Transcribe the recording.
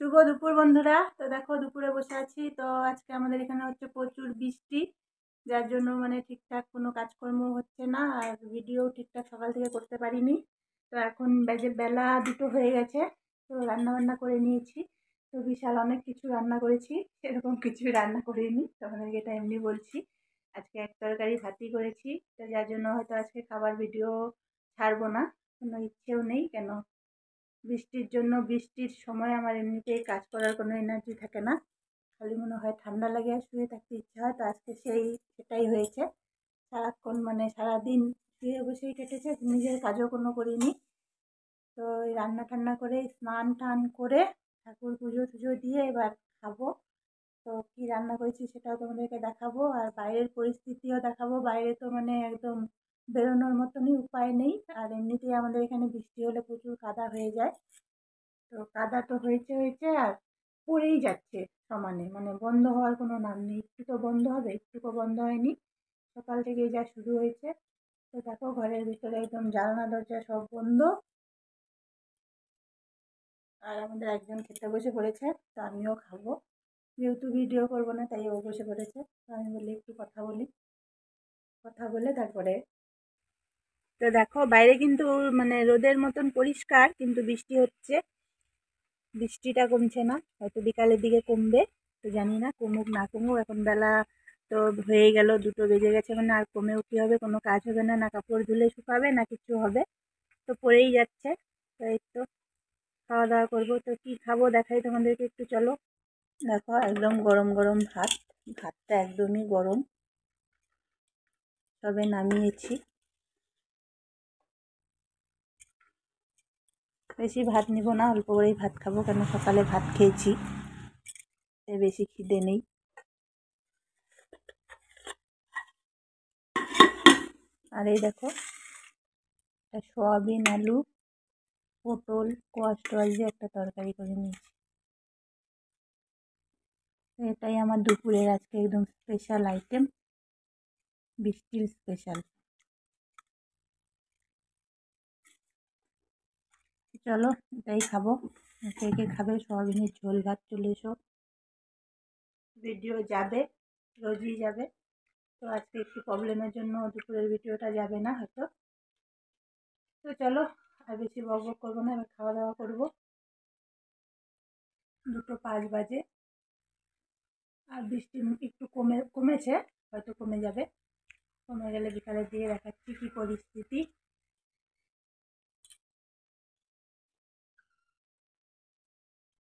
শুভ দুপুর বন্ধুরা। তো দেখো দুপুরে বসে আছি। তো আজকে আমাদের এখানে হচ্ছে প্রচুর বৃষ্টি, যার জন্য মানে ঠিকঠাক কোনো কাজকর্ম হচ্ছে না, আর ভিডিও ঠিকঠাক সকাল থেকে করতে পারিনি। তো এখন বেলা 2টো হয়ে গেছে। তো রান্না বান্না করে নিয়েছি। তো বিশাল অনেক কিছু রান্না করেছি, সেরকম কিছু রান্না করিনি, তোমাদেরকে এটা এমনি বলছি। আজকে এক তরকারি ভাতই করেছি। তো যার জন্য হয়তো আজকে খাবার ভিডিও ছাড়বো না, কোনো ইচ্ছেও নেই। কেন, বৃষ্টির জন্য, বৃষ্টির সময় আমার এমনিতেই কাজ করার কোনো এনার্জি থাকে না, খালি মনে হয় ঠান্ডা লাগে আর শুয়ে থাকতে ইচ্ছা হয়। তো আজকে সেটাই হয়েছে। সারাক্ষণ মানে সারাদিন শুয়ে বসেই কেটেছে, নিজের কাজও কোনো করিনি। তো এই রান্না টান্না করে স্নান টান করে ঠাকুর পুজো টুজো দিয়ে এবার খাবো। তো কি রান্না করেছি সেটাও তোমাদেরকে দেখাবো, আর বাইরের পরিস্থিতিও দেখাবো। বাইরে তো মানে একদম বেরোনোর মতনই উপায় নেই, আর এমনিতেই আমাদের এখানে বৃষ্টি হলে প্রচুর কাদা হয়ে যায়। তো কাদা তো হয়েছে আর পড়েই যাচ্ছে সমানে, মানে বন্ধ হওয়ার কোনো নাম নেই। একটু তো বন্ধ হবে, একটুকু বন্ধ হয়নি, সকাল থেকেই যা শুরু হয়েছে। তো দেখো ঘরের ভিতরে একদম জানলা দরজা সব বন্ধ, আর আমাদের একজন খেতে বসে পড়েছে। তো আমিও খাবো, যেহেতু ভিডিও করবো না তাই ও বসে পড়েছে। তো আমি বলি একটু কথা বলি, কথা বলে তারপরে। তো দেখো বাইরে কিন্তু মানে রোদের মতন পরিষ্কার, কিন্তু বৃষ্টি হচ্ছে। বৃষ্টিটা কমছে না, হয়তো বিকালের দিকে কমবে। তো জানি না কমুক না কমুক, এখন বেলা তো হয়ে গেল, 2টো বেজে গেছে, মানে আর কমেও কি হবে, কোনো কাজ হবে না, না কাপড় ধুলে শুকাবে না কিছু হবে, তো পড়েই যাচ্ছে। তো এই তো খাওয়া দাওয়া করবো। তো কি খাবো দেখাই তোমাদেরকে একটু, চলো। দেখো একদম গরম গরম ভাত, ভাতটা একদমই গরম, তবে নামিয়েছি। বেশি ভাত নিব না, অল্প করেই ভাত খাবো, কেন সকালে ভাত খেয়েছি, তাই বেশি খিদে নেই। আর এই দেখো সয়াবিন আলু পটল কোয়াশ টোয়াশ দিয়ে একটা তরকারি করে নিয়েছি। এটাই আমার দুপুরের আজকে একদম স্পেশাল আইটেম, বৃষ্টির স্পেশাল। চলো এটাই খাবো। কে কে খাবে সয়াবিনের ঝোল ভাত চলে এসো। ভিডিও যাবে, রোজই যাবে। তো আজকে একটু প্রবলেমের জন্য দুপুরের ভিডিওটা যাবে না হয়তো। তো চলো আর বেশি বক বক করবো না, এবার খাওয়া দাওয়া করবো। 2:05 বাজে, আর বৃষ্টি একটু কমেছে, হয়তো কমে যাবে। কমে গেলে বিকালের দিকে দেখাচ্ছি কি পরিস্থিতি।